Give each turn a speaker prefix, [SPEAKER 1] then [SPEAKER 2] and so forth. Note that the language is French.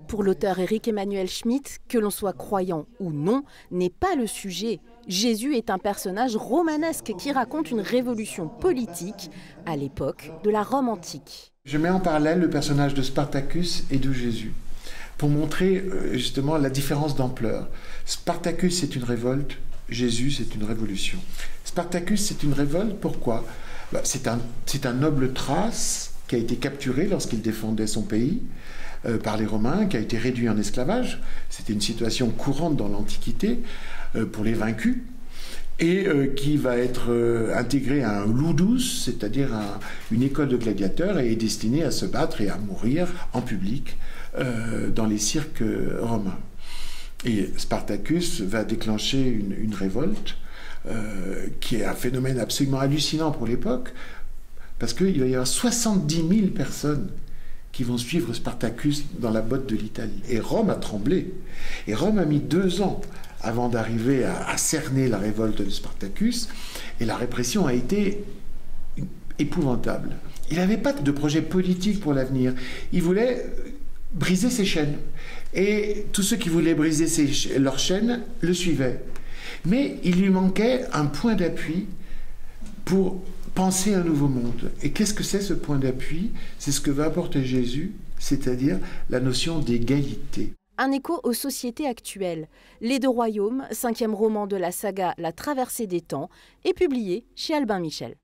[SPEAKER 1] Pour l'auteur Éric Emmanuel Schmitt, que l'on soit croyant ou non, n'est pas le sujet. Jésus est un personnage romanesque qui raconte une révolution politique à l'époque de la Rome antique.
[SPEAKER 2] Je mets en parallèle le personnage de Spartacus et de Jésus pour montrer justement la différence d'ampleur. Spartacus, c'est une révolte, Jésus, c'est une révolution. Spartacus, c'est une révolte, pourquoi ? C'est un noble thrace qui a été capturé lorsqu'il défendait son pays par les Romains, qui a été réduit en esclavage. C'était une situation courante dans l'Antiquité pour les vaincus, et qui va être intégré à un ludus, c'est-à-dire une école de gladiateurs, et est destiné à se battre et à mourir en public dans les cirques romains. Et Spartacus va déclencher une révolte qui est un phénomène absolument hallucinant pour l'époque, parce qu'il va y avoir 70 000 personnes qui vont suivre Spartacus dans la botte de l'Italie. Et Rome a tremblé. Et Rome a mis 2 ans avant d'arriver à cerner la révolte de Spartacus, et la répression a été épouvantable. Il n'avait pas de projet politique pour l'avenir. Il voulait briser ses chaînes. Et tous ceux qui voulaient briser leurs chaînes le suivaient. Mais il lui manquait un point d'appui pour penser un nouveau monde. Et qu'est-ce que c'est ce point d'appui? C'est ce que va apporter Jésus, c'est-à-dire la notion d'égalité.
[SPEAKER 1] Un écho aux sociétés actuelles. Les Deux Royaumes, 5e roman de la saga La Traversée des temps, est publié chez Albin Michel.